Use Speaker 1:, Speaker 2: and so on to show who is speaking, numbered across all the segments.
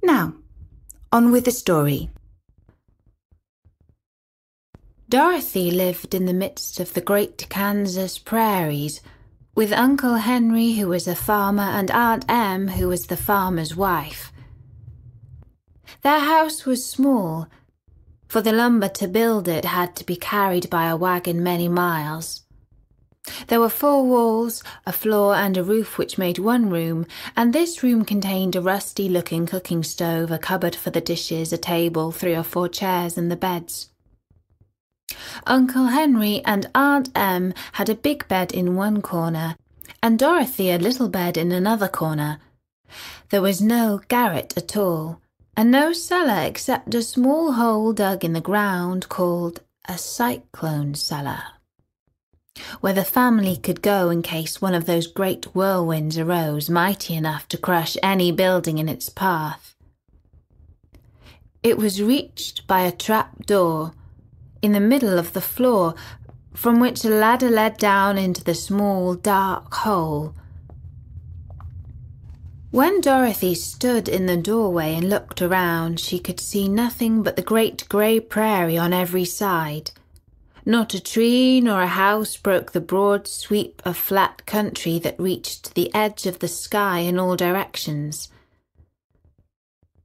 Speaker 1: Now, on with the story. Dorothy lived in the midst of the great Kansas prairies, with Uncle Henry, who was a farmer, and Aunt Em, who was the farmer's wife. Their house was small, for the lumber to build it had to be carried by a wagon many miles. There were 4 walls, a floor and a roof which made one room, and this room contained a rusty-looking cooking stove, a cupboard for the dishes, a table, 3 or 4 chairs, and the beds. Uncle Henry and Aunt Em had a big bed in one corner, and Dorothy a little bed in another corner. There was no garret at all, and no cellar except a small hole dug in the ground called a cyclone cellar, where the family could go in case one of those great whirlwinds arose, mighty enough to crush any building in its path. It was reached by a trap door in the middle of the floor, from which a ladder led down into the small, dark hole. When Dorothy stood in the doorway and looked around, she could see nothing but the great grey prairie on every side. Not a tree nor a house broke the broad sweep of flat country that reached to the edge of the sky in all directions.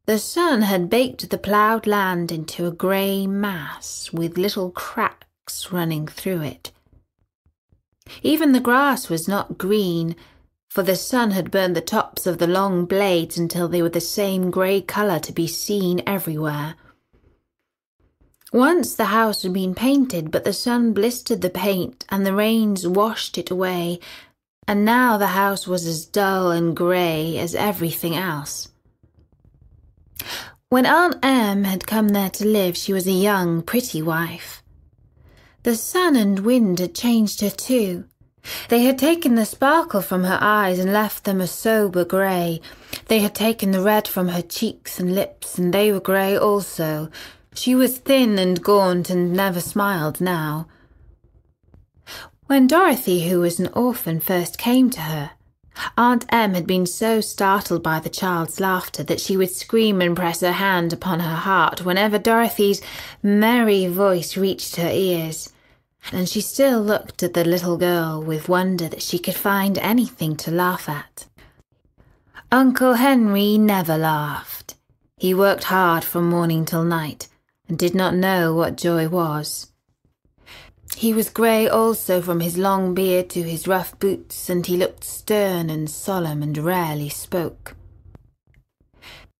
Speaker 1: The sun had baked the ploughed land into a grey mass with little cracks running through it. Even the grass was not green, for the sun had burned the tops of the long blades until they were the same grey colour to be seen everywhere. Once the house had been painted, but the sun blistered the paint and the rains washed it away, and now the house was as dull and grey as everything else. When Aunt Em had come there to live, she was a young, pretty wife. The sun and wind had changed her too. They had taken the sparkle from her eyes and left them a sober grey. They had taken the red from her cheeks and lips, and they were grey also. She was thin and gaunt and never smiled now. When Dorothy, who was an orphan, first came to her, Aunt Em had been so startled by the child's laughter that she would scream and press her hand upon her heart whenever Dorothy's merry voice reached her ears, and she still looked at the little girl with wonder that she could find anything to laugh at. Uncle Henry never laughed. He worked hard from morning till night, and did not know what joy was. He was grey also from his long beard to his rough boots, and he looked stern and solemn and rarely spoke.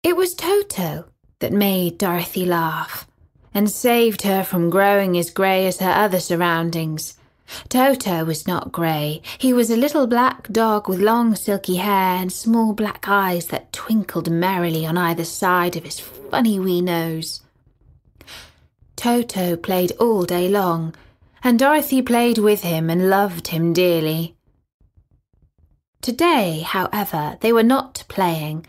Speaker 1: It was Toto that made Dorothy laugh, and saved her from growing as grey as her other surroundings. Toto was not grey. He was a little black dog with long silky hair and small black eyes that twinkled merrily on either side of his funny wee nose. Toto played all day long, and Dorothy played with him and loved him dearly. Today, however, they were not playing.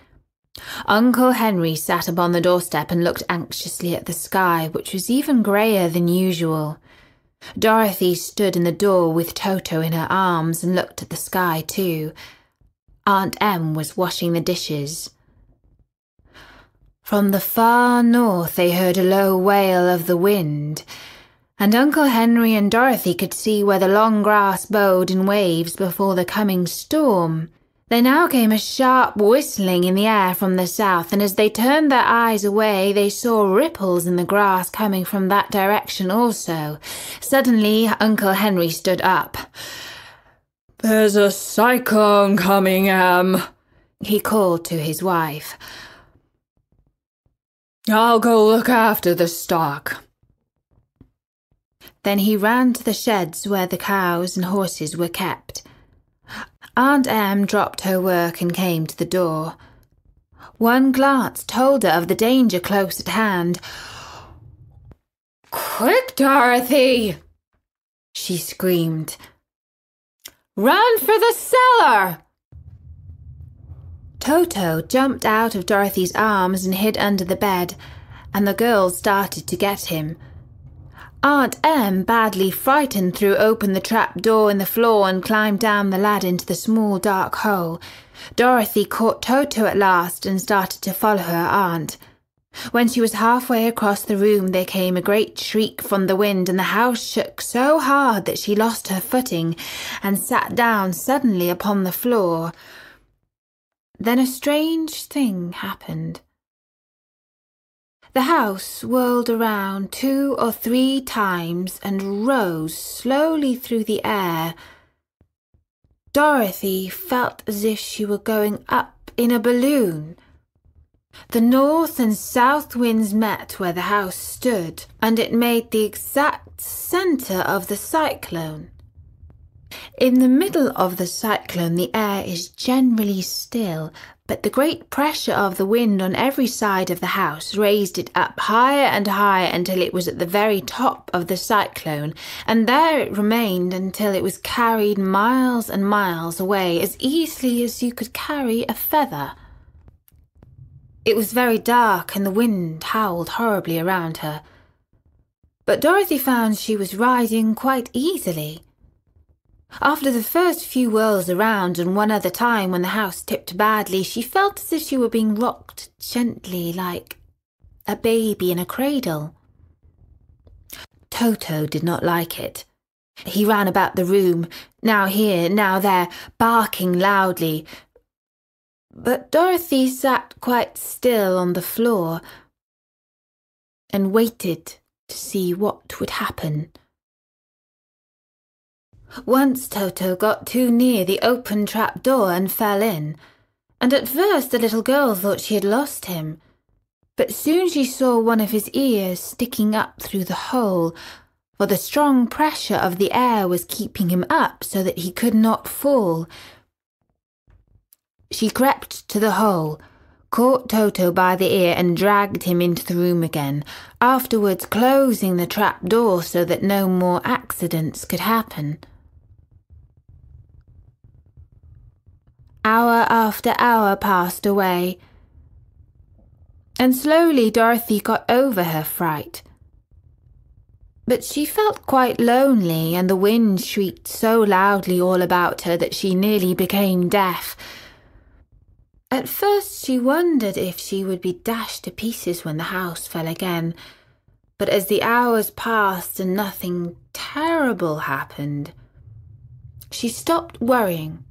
Speaker 1: Uncle Henry sat upon the doorstep and looked anxiously at the sky, which was even greyer than usual. Dorothy stood in the door with Toto in her arms and looked at the sky too. Aunt Em was washing the dishes. From the far north they heard a low wail of the wind, and Uncle Henry and Dorothy could see where the long grass bowed in waves before the coming storm. There now came a sharp whistling in the air from the south, and as they turned their eyes away, they saw ripples in the grass coming from that direction also. Suddenly, Uncle Henry stood up. "There's a cyclone coming, Em," he called to his wife. "I'll go look after the stock." Then he ran to the sheds where the cows and horses were kept. Aunt Em dropped her work and came to the door. One glance told her of the danger close at hand. "Quick, Dorothy!" she screamed. "Run for the cellar!" Toto jumped out of Dorothy's arms and hid under the bed, and the girls started to get him. Aunt Em, badly frightened, threw open the trap door in the floor and climbed down the ladder into the small dark hole. Dorothy caught Toto at last and started to follow her aunt. When she was halfway across the room, there came a great shriek from the wind, and the house shook so hard that she lost her footing and sat down suddenly upon the floor. Then a strange thing happened. The house whirled around 2 or 3 times and rose slowly through the air. Dorothy felt as if she were going up in a balloon. The north and south winds met where the house stood, and it made the exact centre of the cyclone. In the middle of the cyclone, the air is generally still, but the great pressure of the wind on every side of the house raised it up higher and higher until it was at the very top of the cyclone, and there it remained until it was carried miles and miles away as easily as you could carry a feather. It was very dark and the wind howled horribly around her, but Dorothy found she was riding quite easily. After the first few whirls around and one other time when the house tipped badly, she felt as if she were being rocked gently like a baby in a cradle. Toto did not like it. He ran about the room, now here, now there, barking loudly. But Dorothy sat quite still on the floor and waited to see what would happen. Once Toto got too near the open trap door and fell in, and at first the little girl thought she had lost him. But soon she saw one of his ears sticking up through the hole, for the strong pressure of the air was keeping him up so that he could not fall. She crept to the hole, caught Toto by the ear and dragged him into the room again, afterwards closing the trap door so that no more accidents could happen. Hour after hour passed away, and slowly Dorothy got over her fright. But she felt quite lonely, and the wind shrieked so loudly all about her that she nearly became deaf. At first she wondered if she would be dashed to pieces when the house fell again, but as the hours passed and nothing terrible happened, she stopped worrying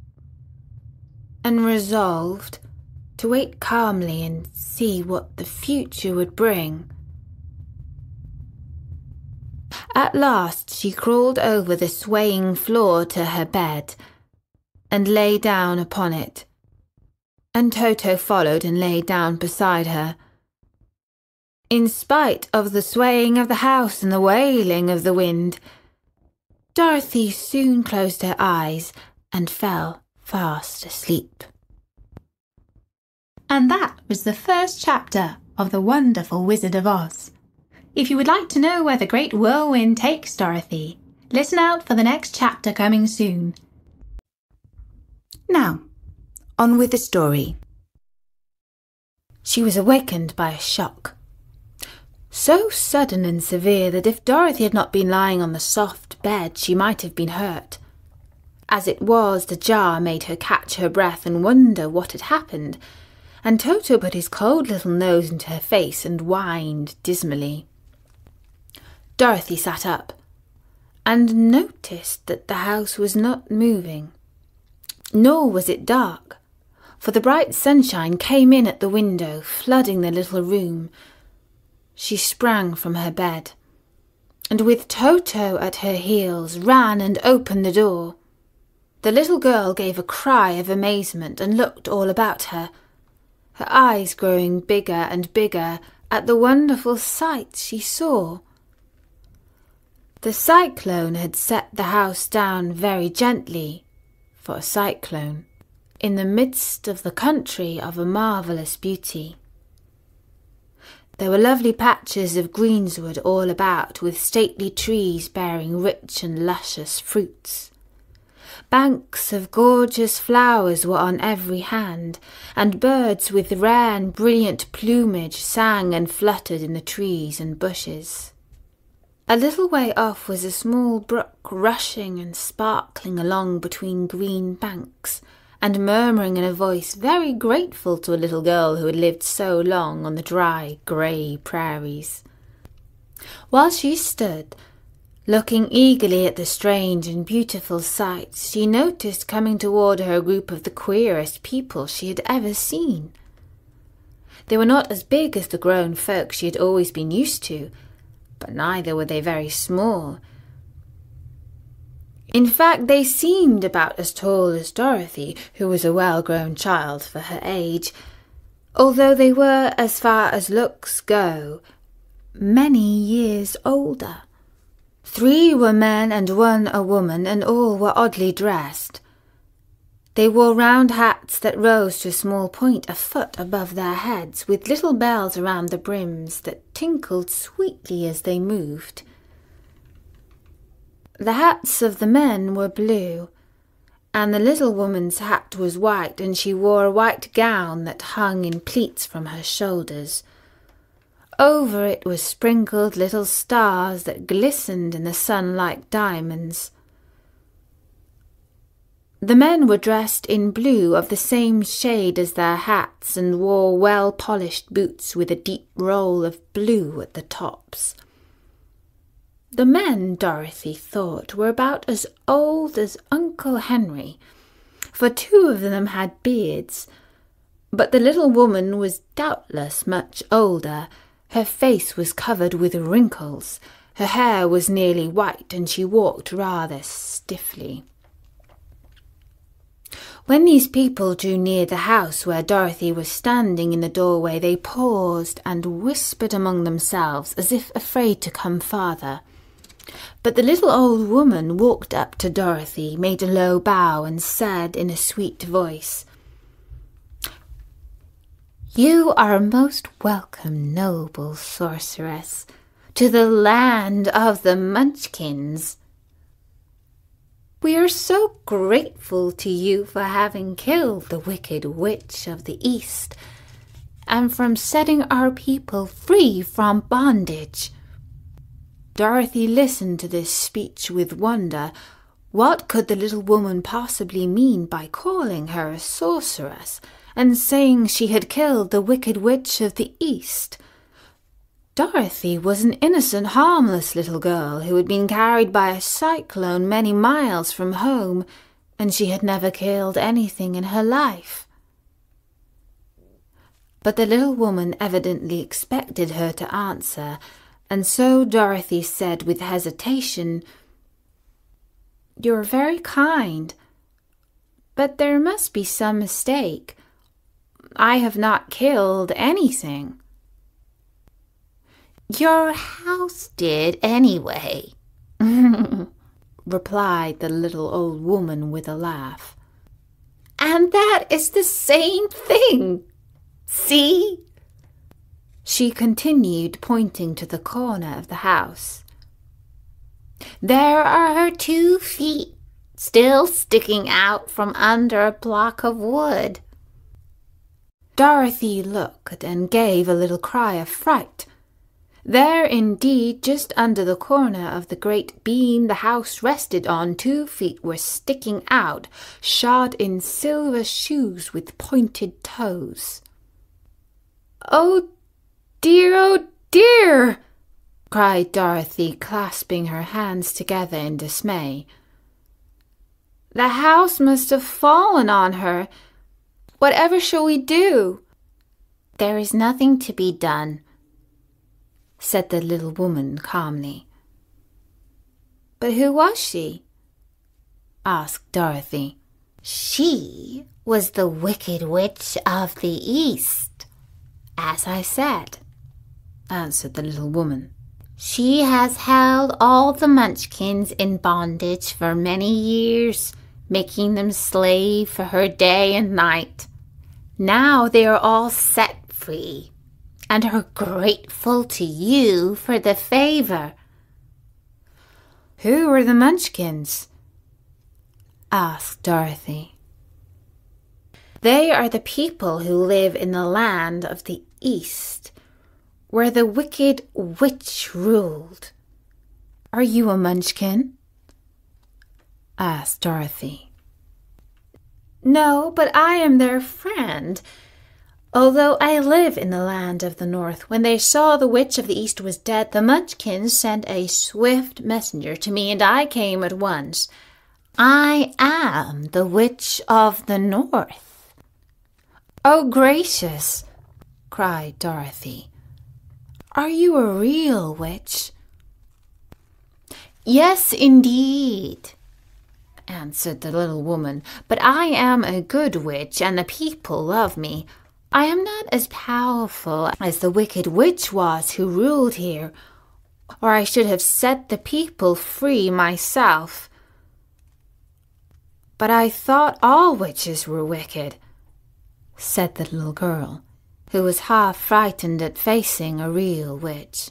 Speaker 1: and resolved to wait calmly and see what the future would bring. At last she crawled over the swaying floor to her bed and lay down upon it, and Toto followed and lay down beside her. In spite of the swaying of the house and the wailing of the wind, Dorothy soon closed her eyes and fell fast asleep.
Speaker 2: And that was the first chapter of The Wonderful Wizard of Oz. If you would like to know where the great whirlwind takes Dorothy, listen out for the next chapter coming soon.
Speaker 1: Now, on with the story. She was awakened by a shock, so sudden and severe that if Dorothy had not been lying on the soft bed, she might have been hurt. As it was, the jar made her catch her breath and wonder what had happened, and Toto put his cold little nose into her face and whined dismally. Dorothy sat up and noticed that the house was not moving, nor was it dark, for the bright sunshine came in at the window, flooding the little room. She sprang from her bed, and with Toto at her heels ran and opened the door. The little girl gave a cry of amazement and looked all about her, her eyes growing bigger and bigger at the wonderful sight she saw. The cyclone had set the house down very gently, for a cyclone, in the midst of the country of a marvellous beauty. There were lovely patches of greensward all about, with stately trees bearing rich and luscious fruits. Banks of gorgeous flowers were on every hand, and birds with rare and brilliant plumage sang and fluttered in the trees and bushes. A little way off was a small brook rushing and sparkling along between green banks, and murmuring in a voice very grateful to a little girl who had lived so long on the dry, grey prairies. While she stood, looking eagerly at the strange and beautiful sights, she noticed coming toward her a group of the queerest people she had ever seen. They were not as big as the grown folk she had always been used to, but neither were they very small. In fact, they seemed about as tall as Dorothy, who was a well-grown child for her age, although they were, as far as looks go, many years older. 3 were men and 1 a woman, and all were oddly dressed. They wore round hats that rose to a small point a foot above their heads, with little bells around the brims that tinkled sweetly as they moved. The hats of the men were blue, and the little woman's hat was white, and she wore a white gown that hung in pleats from her shoulders. Over it were sprinkled little stars that glistened in the sun like diamonds. The men were dressed in blue of the same shade as their hats, and wore well-polished boots with a deep roll of blue at the tops. The men, Dorothy thought, were about as old as Uncle Henry, for 2 of them had beards, but the little woman was doubtless much older. Her face was covered with wrinkles, her hair was nearly white, and she walked rather stiffly. When these people drew near the house where Dorothy was standing in the doorway, they paused and whispered among themselves as if afraid to come farther. But the little old woman walked up to Dorothy, made a low bow, and said in a sweet voice, "You are most welcome, noble sorceress, to the land of the Munchkins. We are so grateful to you for having killed the wicked witch of the East, and from setting our people free from bondage." Dorothy listened to this speech with wonder. What could the little woman possibly mean by calling her a sorceress, and saying she had killed the wicked witch of the East? Dorothy was an innocent, harmless little girl who had been carried by a cyclone many miles from home, and she had never killed anything in her life. But the little woman evidently expected her to answer, and so Dorothy said with hesitation, "You're very kind, but there must be some mistake. I have not killed anything." "Your house did anyway," replied the little old woman with a laugh. "And that is the same thing. See?" she continued, pointing to the corner of the house. "There are her 2 feet, still sticking out from under a block of wood." Dorothy looked and gave a little cry of fright. There, indeed, just under the corner of the great beam the house rested on, 2 feet were sticking out, shod in silver shoes with pointed toes. "Oh dear!" cried Dorothy, clasping her hands together in dismay. "The house must have fallen on her. Whatever shall we do?" "There is nothing to be done," said the little woman calmly. "But who was she?" asked Dorothy. "She was the wicked witch of the East, as I said," answered the little woman. "She has held all the Munchkins in bondage for many years, making them slave for her day and night. Now they are all set free, and are grateful to you for the favor." "Who are the Munchkins?" asked Dorothy. "They are the people who live in the land of the East, where the wicked witch ruled. Are you a Munchkin?" asked Dorothy. No, but I am their friend. Although I live in the land of the north, when they saw the witch of the east was dead, the Munchkins sent a swift messenger to me, and I came at once. I am the witch of the north." "Oh, gracious!" cried Dorothy. "Are you a real witch?" "Yes, indeed," answered the little woman, "but I am a good witch, and the people love me. I am not as powerful as the wicked witch was who ruled here, or I should have set the people free myself. But I thought all witches were wicked," said the little girl, who was half frightened at facing a real witch.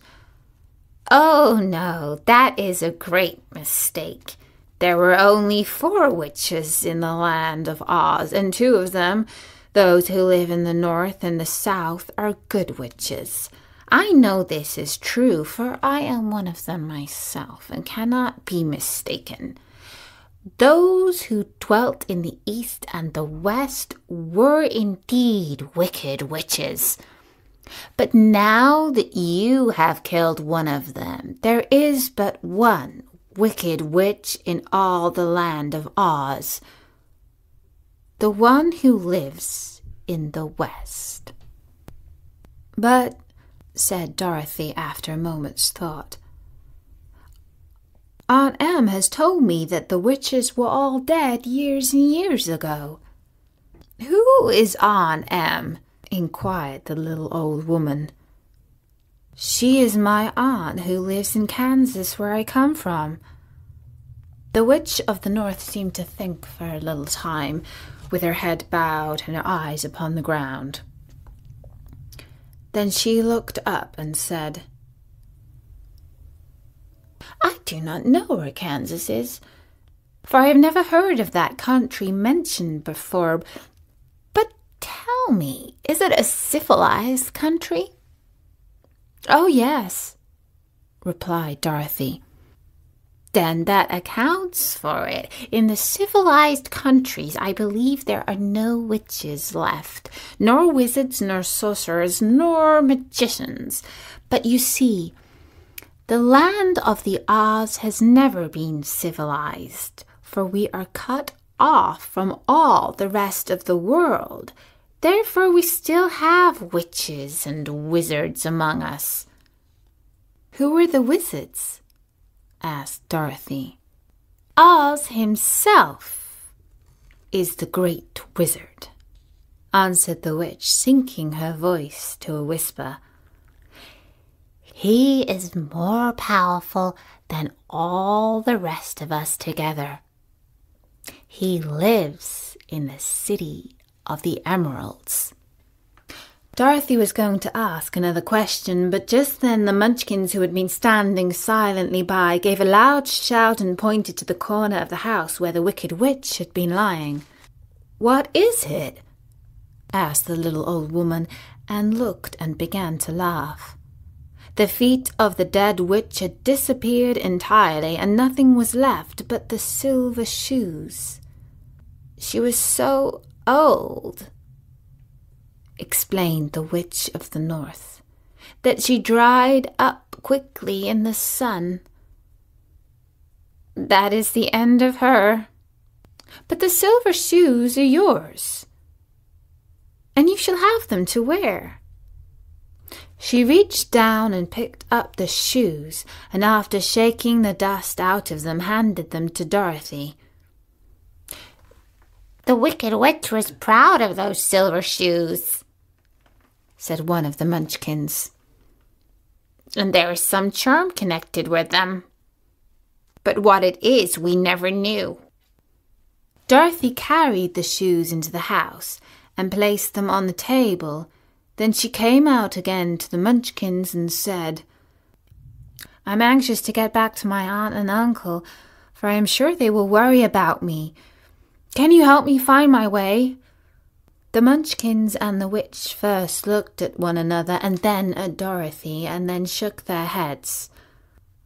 Speaker 1: "Oh, no, that is a great mistake. There were only 4 witches in the land of Oz, and 2 of them, those who live in the north and the south, are good witches. I know this is true, for I am one of them myself, and cannot be mistaken. Those who dwelt in the east and the west were indeed wicked witches. But now that you have killed one of them, there is but one wicked witch in all the land of Oz, the one who lives in the west." "But," said Dorothy after a moment's thought, "Aunt Em has told me that the witches were all dead years and years ago." "Who is Aunt Em?" inquired the little old woman. "She is my aunt who lives in Kansas, where I come from." The witch of the north seemed to think for a little time, with her head bowed and her eyes upon the ground. Then she looked up and said, "I do not know where Kansas is, for I have never heard of that country mentioned before. But tell me, is it a civilized country?" "Oh, yes," replied Dorothy. "Then that accounts for it. In the civilized countries, I believe there are no witches left, nor wizards, nor sorcerers, nor magicians. But you see, the land of the Oz has never been civilized, for we are cut off from all the rest of the world. Therefore we still have witches and wizards among us." "Who are the wizards?" asked Dorothy. "Oz himself is the great wizard," answered the witch, sinking her voice to a whisper. "He is more powerful than all the rest of us together. He lives in the city of the Emeralds." Dorothy was going to ask another question, but just then the Munchkins, who had been standing silently by, gave a loud shout and pointed to the corner of the house where the wicked witch had been lying. "What is it?" asked the little old woman, and looked and began to laugh. The feet of the dead witch had disappeared entirely, and nothing was left but the silver shoes. "She was so old," explained the witch of the north, "that she dried up quickly in the sun. That is the end of her. But the silver shoes are yours, and you shall have them to wear." She reached down and picked up the shoes, and after shaking the dust out of them, handed them to Dorothy. "The wicked witch was proud of those silver shoes," said one of the Munchkins, "and there is some charm connected with them. But what it is, we never knew." Dorothy carried the shoes into the house and placed them on the table. Then she came out again to the Munchkins and said, "I'm anxious to get back to my aunt and uncle, for I am sure they will worry about me. Can you help me find my way?" The Munchkins and the witch first looked at one another and then at Dorothy, and then shook their heads.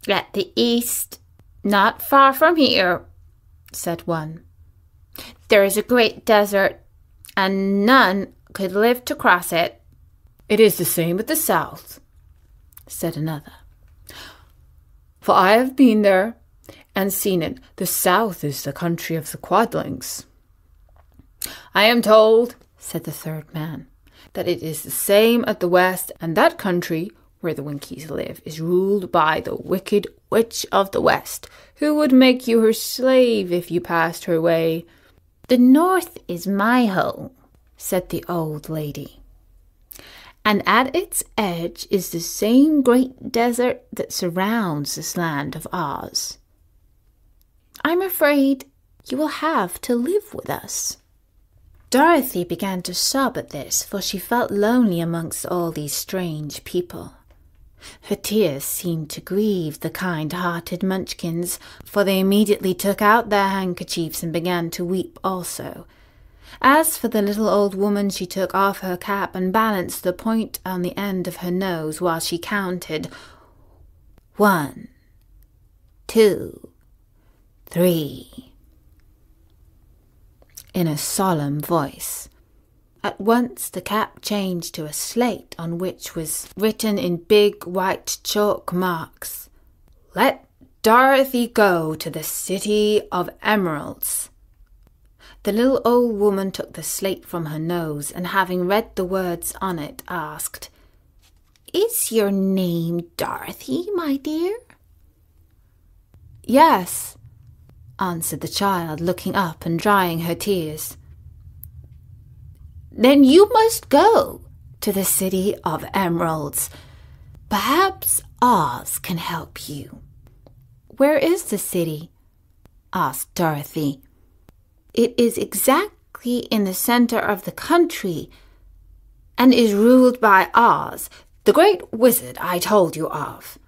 Speaker 1: "At the east, not far from here," said one. There is a great desert, and none could live to cross it.
Speaker 3: It is the same with the south, said another. For I have been there and seen it. The south is the country of the quadlings. I am told, said the third man, that it is the same at the west, and that country where the Winkies live is ruled by the wicked witch of the west, who would make you her slave if you passed her way.
Speaker 1: The north is my home, said the old lady, and at its edge is the same great desert that surrounds this land of Oz. I'm afraid you will have to live with us. Dorothy began to sob at this, for she felt lonely amongst all these strange people. Her tears seemed to grieve the kind-hearted Munchkins, for they immediately took out their handkerchiefs and began to weep also. As for the little old woman, she took off her cap and balanced the point on the end of her nose while she counted 1, 2, 3. in a solemn voice. At once the cap changed to a slate on which was written in big white chalk marks, "Let Dorothy go to the City of Emeralds." The little old woman took the slate from her nose, and having read the words on it, asked, "Is your name Dorothy, my dear?" "Yes," answered the child, looking up and drying her tears. "Then you must go to the City of Emeralds. Perhaps Oz can help you." "Where is the city?" asked Dorothy. "It is exactly in the center of the country and is ruled by Oz, the great wizard I told you of."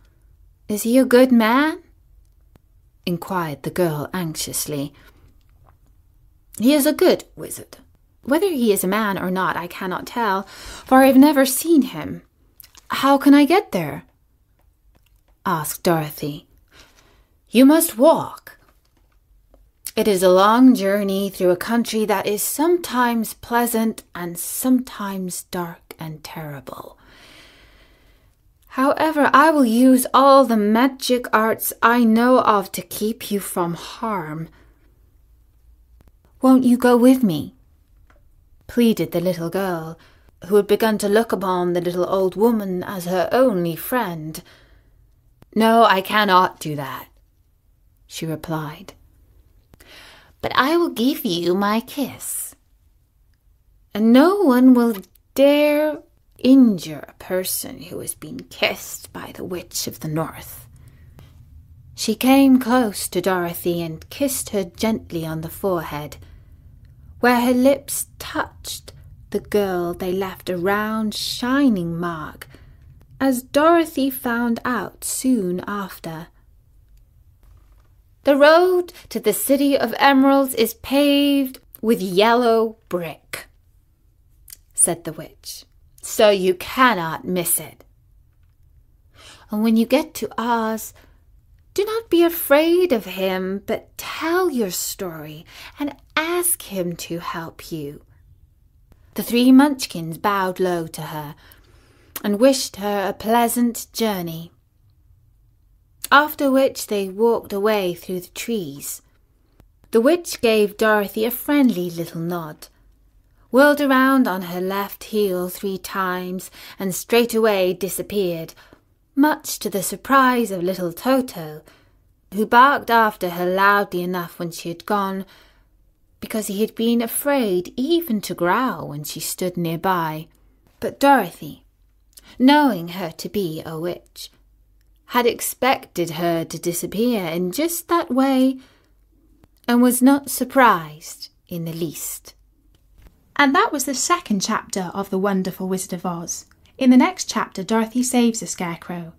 Speaker 1: "Is he a good man?" inquired the girl anxiously. "He is a good wizard. Whether he is a man or not I cannot tell, for I have never seen him." "How can I get there?" asked Dorothy. "You must walk. It is a long journey through a country that is sometimes pleasant and sometimes dark and terrible. However, I will use all the magic arts I know of to keep you from harm. Won't you go with me?" pleaded the little girl, who had begun to look upon the little old woman as her only friend. "No, I cannot do that," she replied. "But I will give you my kiss, and no one will dare injure a person who has been kissed by the Witch of the North." She came close to Dorothy and kissed her gently on the forehead. Where her lips touched the girl, they left a round, shining mark, as Dorothy found out soon after. "The road to the City of Emeralds is paved with yellow brick," said the witch, "so you cannot miss it. And when you get to Oz, do not be afraid of him, but tell your story and ask him to help you." The three Munchkins bowed low to her and wished her a pleasant journey, after which they walked away through the trees. The witch gave Dorothy a friendly little nod, whirled around on her left heel 3 times, and straightway disappeared, much to the surprise of little Toto, who barked after her loudly enough when she had gone, because he had been afraid even to growl when she stood nearby. But Dorothy, knowing her to be a witch, had expected her to disappear in just that way, and was not surprised in the least.
Speaker 2: And that was the second chapter of The Wonderful Wizard of Oz. In the next chapter, Dorothy saves the Scarecrow,